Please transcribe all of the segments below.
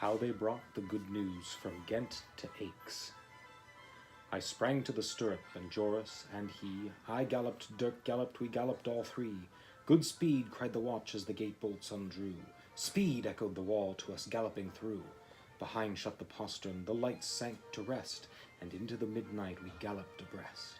How they brought the good news from Ghent to Aix. I sprang to the stirrup, and Joris and he. I galloped, Dirk galloped, we galloped all three. Good speed, cried the watch as the gate bolts undrew. Speed, echoed the wall to us galloping through. Behind shut the postern, the lights sank to rest, and into the midnight we galloped abreast.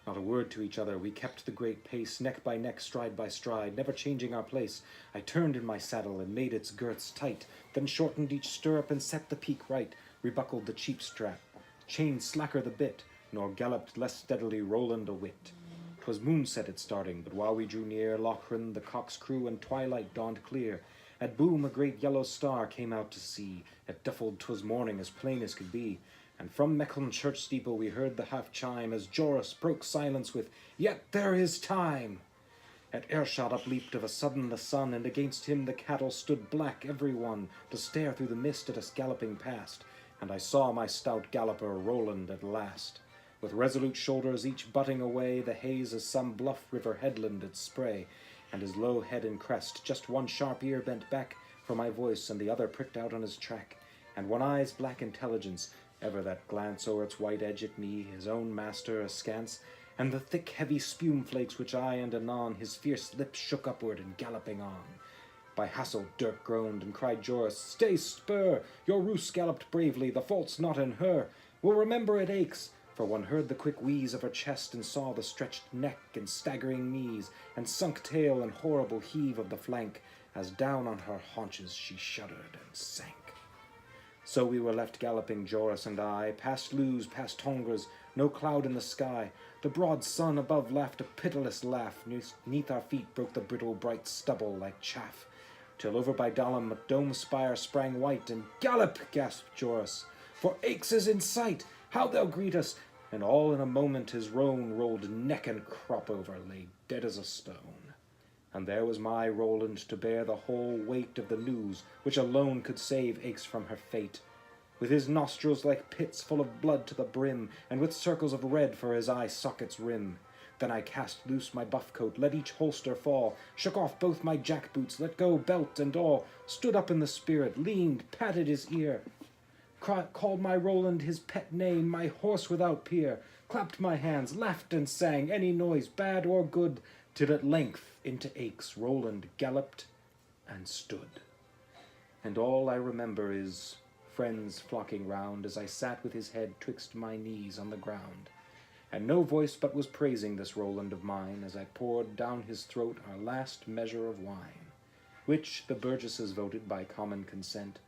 Not a word to each other, we kept the great pace, neck by neck, stride by stride, never changing our place. I turned in my saddle and made its girths tight, then shortened each stirrup and set the peak right, rebuckled the cheap strap, chained slacker the bit, nor galloped less steadily Roland a whit. 'Twas moonset at starting, but while we drew near Lochran, the cock's crew, and twilight dawned clear. At Boom a great yellow star came out to sea, at Duffeld 'twas morning as plain as could be. And from Mechlin church steeple we heard the half chime, as Joris broke silence with, "Yet there is time." At Ayrshot upleaped of a sudden the sun, and against him the cattle stood black every one, to stare through the mist at us galloping past. And I saw my stout galloper Roland at last, with resolute shoulders each butting away the haze as some bluff river headland at spray, and his low head and crest, just one sharp ear bent back for my voice, and the other pricked out on his track, and one eye's black intelligence, ever that glance o'er its white edge at me, his own master askance, and the thick heavy spume flakes which I and anon his fierce lips shook upward and galloping on. By Hassel Dirk groaned, and cried Joris, "Stay spur! Your Roos galloped bravely, the fault's not in her. We'll remember at Aix." For one heard the quick wheeze of her chest, and saw the stretched neck and staggering knees, and sunk tail and horrible heave of the flank, as down on her haunches she shuddered and sank. So we were left galloping, Joris and I, past Lewes, past Tongres, no cloud in the sky. The broad sun above laughed a pitiless laugh, 'neath our feet broke the brittle bright stubble like chaff, till over by Dalham a dome spire sprang white, and "Gallop!" gasped Joris, "for Aix is in sight! How they'll greet us!" And all in a moment his roan rolled neck and crop over, lay dead as a stone. And there was my Roland to bear the whole weight of the news, which alone could save Aix from her fate. With his nostrils like pits full of blood to the brim, and with circles of red for his eye sockets rim. Then I cast loose my buff coat, let each holster fall, shook off both my jack boots, let go belt and all, stood up in the spirit, leaned, patted his ear, called my Roland his pet name, my horse without peer, clapped my hands, laughed and sang, any noise, bad or good, till at length into Aix Roland galloped and stood. And all I remember is friends flocking round, as I sat with his head twixt my knees on the ground, and no voice but was praising this Roland of mine, as I poured down his throat our last measure of wine, which the burgesses voted by common consent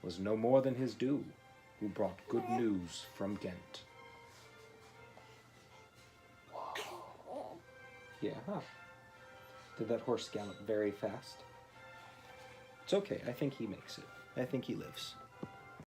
was no more than his due, who brought good news from Ghent. Yeah, huh? Did that horse gallop very fast? It's okay, I think he makes it. I think he lives.